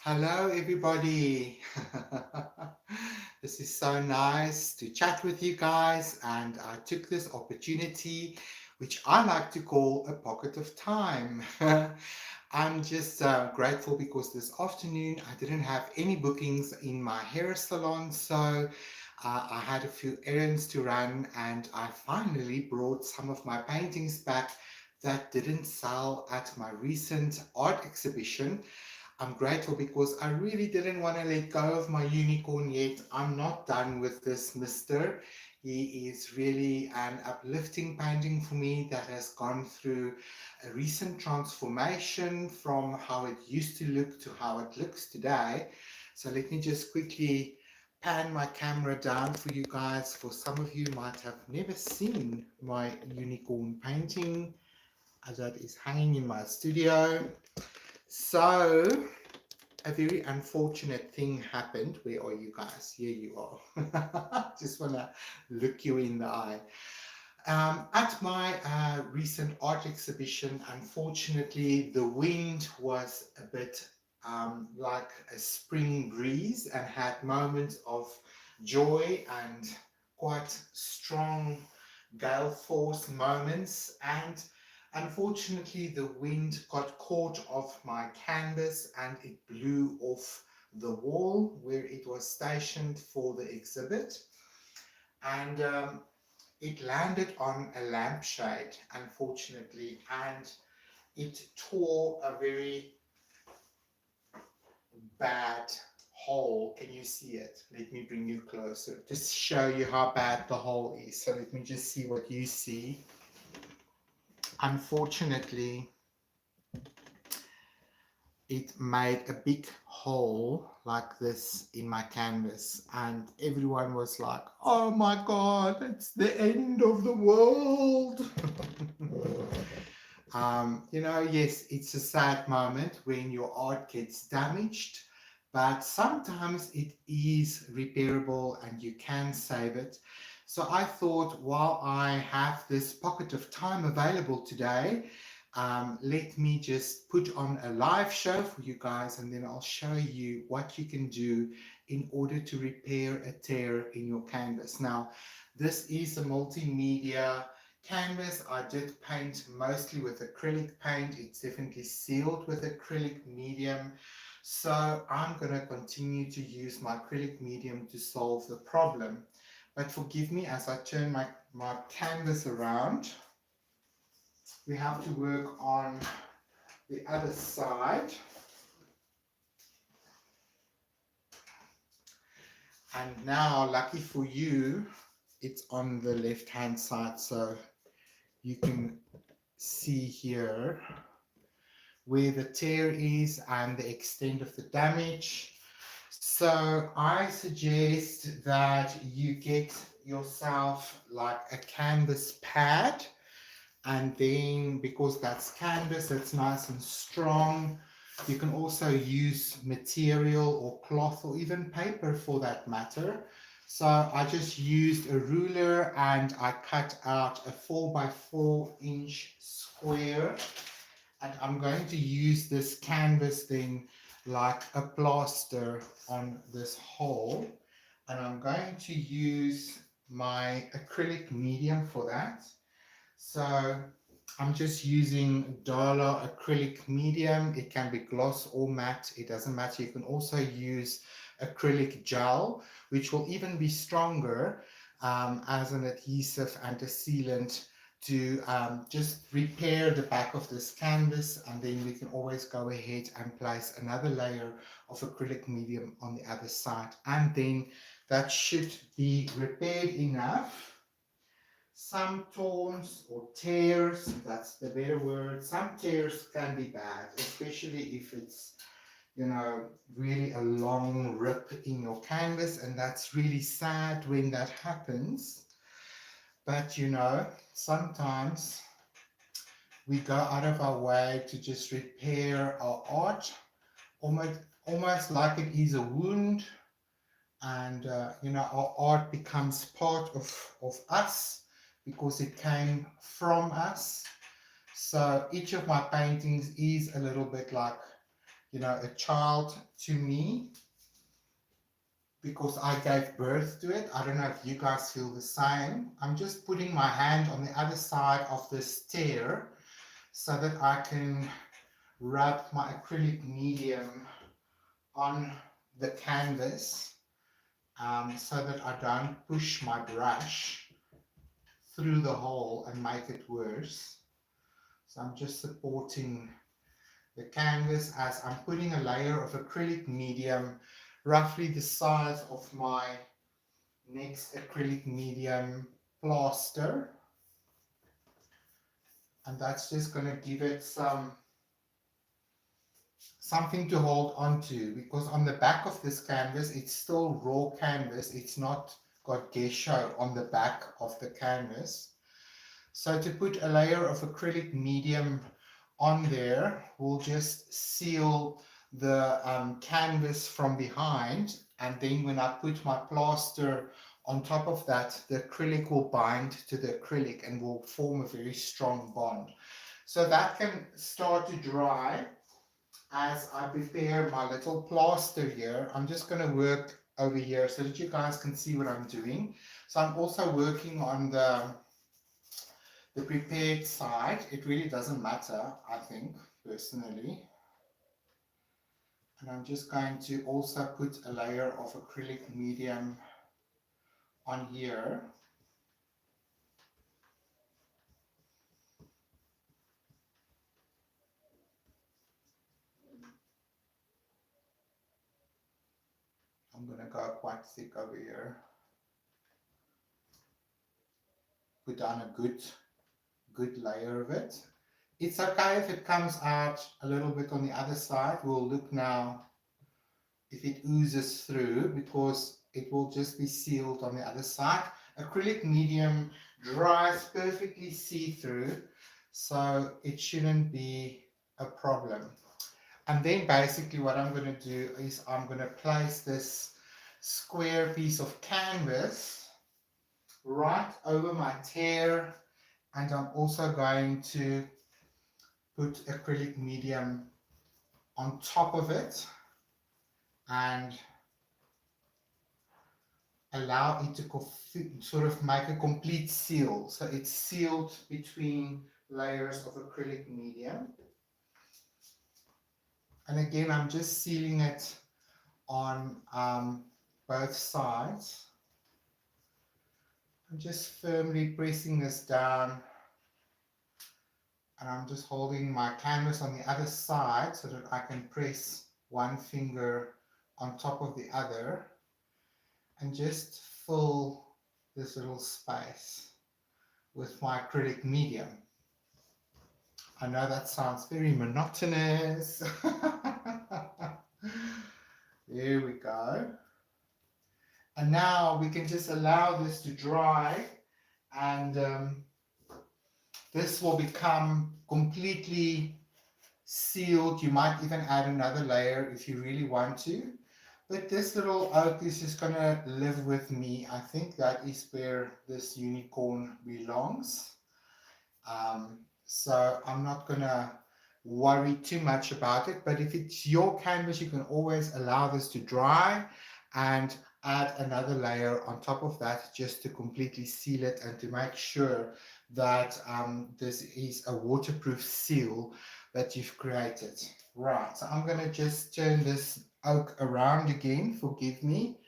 Hello, everybody. This is so nice to chat with you guys, and I took this opportunity, which I like to call a pocket of time. I'm just grateful because this afternoon I didn't have any bookings in my hair salon, so I had a few errands to run, and I finally brought some of my paintings back that didn't sell at my recent art exhibition. I'm grateful because I really didn't want to let go of my unicorn yet. I'm not done with this mister. He is really an uplifting painting for me that has gone through a recent transformation from how it used to look to how it looks today. So let me just quickly pan my camera down for you guys. For some of you might have never seen my unicorn painting that is hanging in my studio. So a very unfortunate thing happened. Where are you guys? Here you are. Just want to look you in the eye. At my recent art exhibition, unfortunately, the wind was a bit like a spring breeze and had moments of joy and quite strong gale force moments. And unfortunately, the wind got caught off my canvas and it blew off the wall where it was stationed for the exhibit. And it landed on a lampshade, unfortunately, and it tore a very bad hole. Can you see it? Let me bring you closer. Just show you how bad the hole is. So let me just see what you see. Unfortunately, it made a big hole like this in my canvas, and everyone was like, oh my god, it's the end of the world. Yes, it's a sad moment when your art gets damaged, but sometimes it is repairable and you can save it. So I thought, while I have this pocket of time available today, let me just put on a live show for you guys, and then I'll show you what you can do in order to repair a tear in your canvas. Now, this is a multimedia canvas. I did paint mostly with acrylic paint. It's definitely sealed with acrylic medium. So I'm going to continue to use my acrylic medium to solve the problem. But forgive me as I turn my canvas around. We have to work on the other side. And now, lucky for you, it's on the left hand side, so you can see here where the tear is and the extent of the damage. So I suggest that you get yourself like a canvas pad, and then because that's canvas, it's nice and strong. You can also use material or cloth or even paper for that matter. So I just used a ruler and I cut out a 4x4 inch square, and I'm going to use this canvas then like a plaster on this hole, and I'm going to use my acrylic medium for that. So I'm just using Dala acrylic medium. It can be gloss or matte, it doesn't matter. You can also use acrylic gel, which will even be stronger as an adhesive and a sealant to just repair the back of this canvas, and then we can always go ahead and place another layer of acrylic medium on the other side, and then that should be repaired enough. Some torns or tears, that's the better word. Some tears can be bad, especially if it's, really a long rip in your canvas, and that's really sad when that happens. But sometimes we go out of our way to just repair our art, almost like it is a wound, and our art becomes part of us because it came from us. So each of my paintings is a little bit like you know, a child to me because I gave birth to it. I don't know if you guys feel the same. I'm just putting my hand on the other side of this tear so that I can rub my acrylic medium on the canvas, so that I don't push my brush through the hole and make it worse. So I'm just supporting the canvas as I'm putting a layer of acrylic medium, roughly the size of my next acrylic medium plaster. And that's just going to give it something to hold on to, because on the back of this canvas, it's still raw canvas. It's not got gesso on the back of the canvas. So to put a layer of acrylic medium on there will just seal the canvas from behind, and then when I put my plaster on top of that, the acrylic will bind to the acrylic and will form a very strong bond. So that can start to dry as I prepare my little plaster here. I'm just going to work over here so that you guys can see what I'm doing. So I'm also working on the prepared side. It really doesn't matter, I think, personally. And I'm just going to also put a layer of acrylic medium on here. I'm going to go quite thick over here. Put down a good layer of it. It's okay if it comes out a little bit on the other side. We'll look now if it oozes through, because it will just be sealed on the other side. Acrylic medium dries perfectly see-through, so it shouldn't be a problem. And then basically what I'm going to do is I'm going to place this square piece of canvas right over my tear, and I'm also going to put acrylic medium on top of it and allow it to sort of make a complete seal. So it's sealed between layers of acrylic medium. And again, I'm just sealing it on both sides. I'm just firmly pressing this down, and I'm just holding my canvas on the other side so that I can press one finger on top of the other and just fill this little space with my acrylic medium. I know that sounds very monotonous. There we go. And now we can just allow this to dry, and this will become completely sealed. You might even add another layer if you really want to. But this little oak is just going to live with me. I think that is where this unicorn belongs. So I'm not going to worry too much about it. But if it's your canvas, you can always allow this to dry and add another layer on top of that just to completely seal it and to make sure that this is a waterproof seal that you've created. Right, so I'm going to just turn this oak around again. Forgive me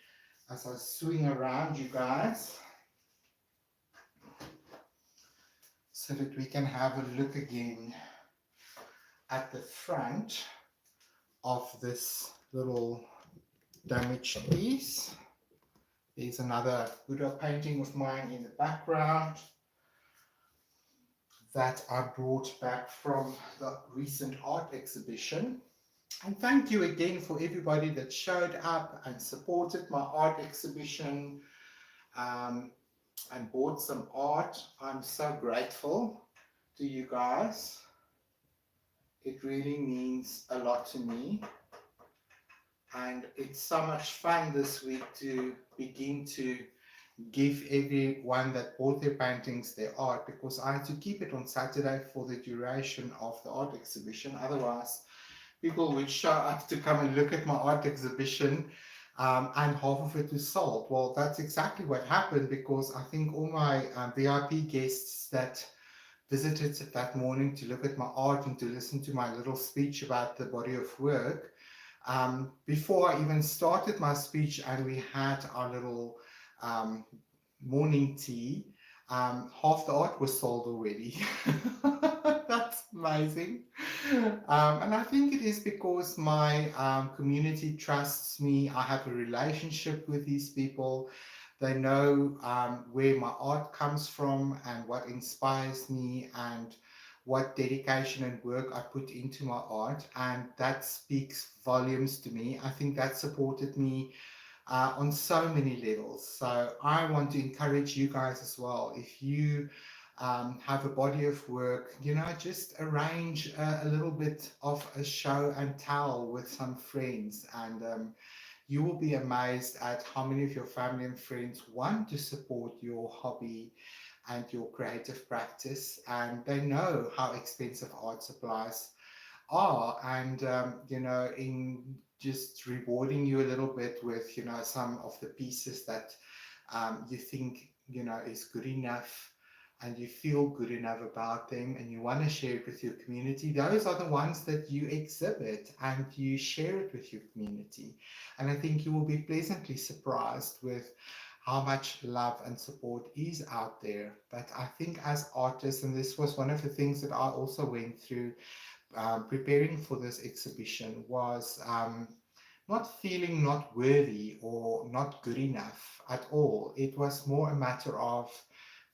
as I swing around, you guys, so that we can have a look again at the front of this little damaged piece. There's another Buddha painting of mine in the background that I brought back from the recent art exhibition. And thank you again for everybody that showed up and supported my art exhibition and bought some art. I'm so grateful to you guys. It really means a lot to me. And it's so much fun this week to begin to give everyone that bought their paintings their art, because I had to keep it on Saturday for the duration of the art exhibition. Otherwise, People would show up to come and look at my art exhibition, and half of it was sold. Well, that's exactly what happened because I think all my VIP guests that visited that morning to look at my art and to listen to my little speech about the body of work. Before I even started my speech and we had our little um, morning tea, half the art was sold already. That's amazing. And I think it is because my community trusts me. I have a relationship with these people. They know where my art comes from and what inspires me and what dedication and work I put into my art. And that speaks volumes to me. I think that supported me on so many levels. So I want to encourage you guys as well. If you have a body of work, just arrange a little bit of a show and tell with some friends, and you will be amazed at how many of your family and friends want to support your hobby and your creative practice, and they know how expensive art supplies are, and in just rewarding you a little bit with some of the pieces that you think is good enough and you feel good enough about them and you want to share it with your community. Those are the ones that you exhibit and you share it with your community, and I think you will be pleasantly surprised with how much love and support is out there. But I think as artists, and this was one of the things that I also went through preparing for this exhibition, was not feeling not worthy or not good enough at all. It was more a matter of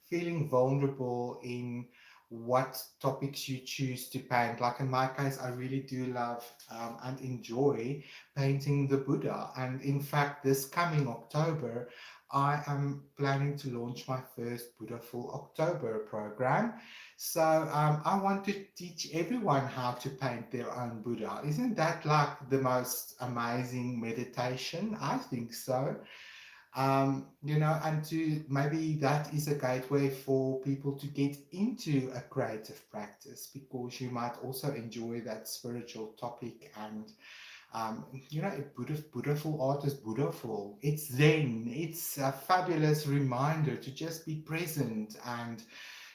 feeling vulnerable in what topics you choose to paint. Like in my case, I really do love and enjoy painting the Buddha. And in fact, this coming October, I am planning to launch my first Buddhaful October program. So I want to teach everyone how to paint their own Buddha. Isn't that like the most amazing meditation? I think so. And to maybe that is a gateway for people to get into a creative practice because you might also enjoy that spiritual topic. And Buddhaful art is Buddhaful. It's Zen. It's a fabulous reminder to just be present, and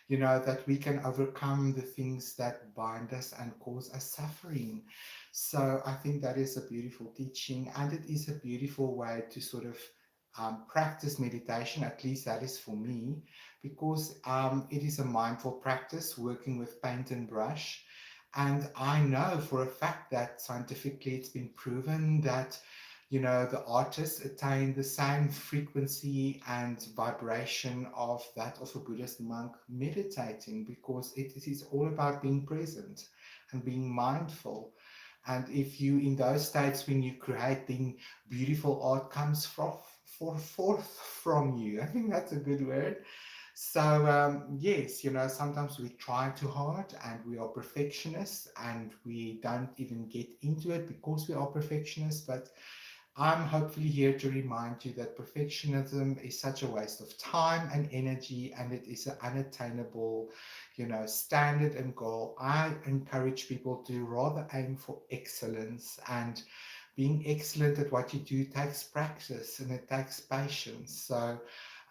that we can overcome the things that bind us and cause us suffering. So I think that is a beautiful teaching, and it is a beautiful way to sort of practice meditation. At least that is for me, because it is a mindful practice working with paint and brush. And I know for a fact that scientifically it's been proven that the artists attain the same frequency and vibration of that of a Buddhist monk meditating, because it is all about being present and being mindful. And if you, in those states when you create, then beautiful art comes forth from you. I think that's a good word. So, yes, sometimes we try too hard and we are perfectionists and we don't even get into it because we are perfectionists. But I'm hopefully here to remind you that perfectionism is such a waste of time and energy, and it is an unattainable, standard and goal. I encourage people to rather aim for excellence, and being excellent at what you do takes practice and it takes patience. So,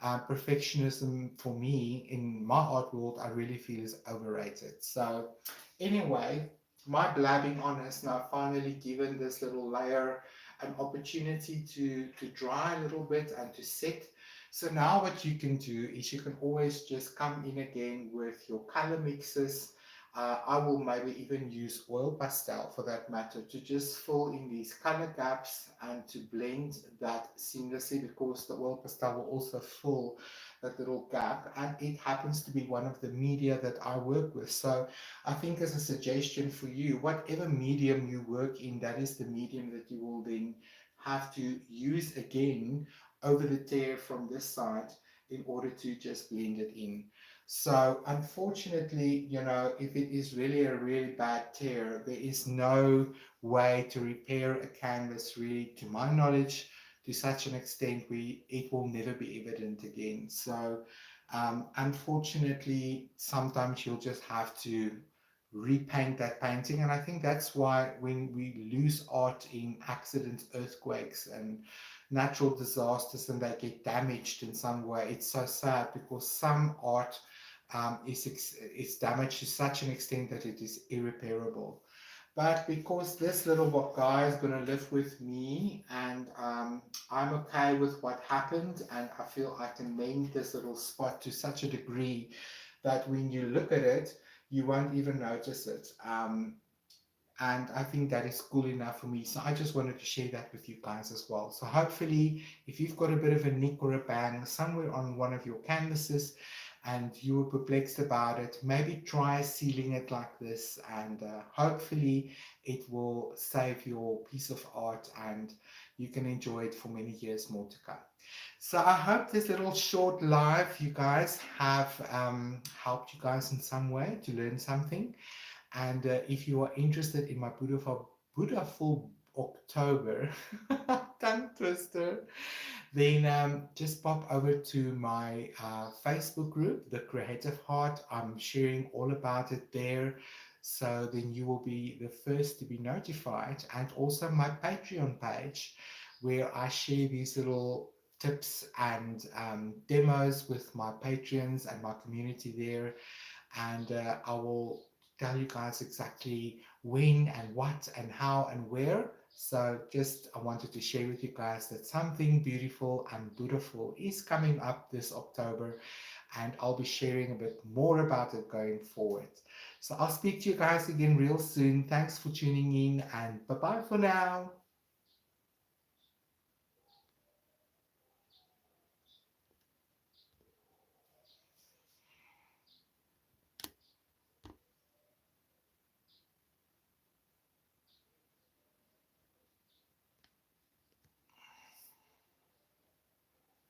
perfectionism for me in my art world, I really feel is overrated. So, anyway, my blabbing on has now finally given this little layer an opportunity to dry a little bit and to set. So now what you can do is you can always just come in again with your color mixes. I will maybe even use oil pastel for that matter to just fill in these color gaps and to blend that seamlessly, because the oil pastel will also fill that little gap, and it happens to be one of the media that I work with. So I think as a suggestion for you, whatever medium you work in, that is the medium that you will then have to use again over the tear from this side in order to just blend it in. So unfortunately, if it is really a really bad tear, there is no way to repair a canvas really, to my knowledge, to such an extent where it will never be evident again. So unfortunately, sometimes you'll just have to repaint that painting. And I think that's why when we lose art in accidents, earthquakes, and natural disasters, and they get damaged in some way, it's so sad, because some art is damaged to such an extent that it is irreparable. But because this little guy is going to live with me, and I'm okay with what happened, and I feel I can mend this little spot to such a degree that when you look at it, you won't even notice it. And I think that is cool enough for me. So I just wanted to share that with you guys as well. So hopefully, if you've got a bit of a nick or a bang somewhere on one of your canvases and you were perplexed about it, maybe try sealing it like this, and hopefully it will save your piece of art and you can enjoy it for many years more to come. So I hope this little short live, you guys, have helped you guys in some way to learn something. And if you are interested in my Buddha October tongue twister, then just pop over to my Facebook group, The Creative Heart. I'm sharing all about it there. So then you will be the first to be notified. And also my Patreon page, where I share these little tips and demos with my patrons and my community there. And I will tell you guys exactly when and what and how and where. So just I wanted to share with you guys that something beautiful and beautiful is coming up this October, and I'll be sharing a bit more about it going forward. So I'll speak to you guys again real soon. Thanks for tuning in, and bye bye for now.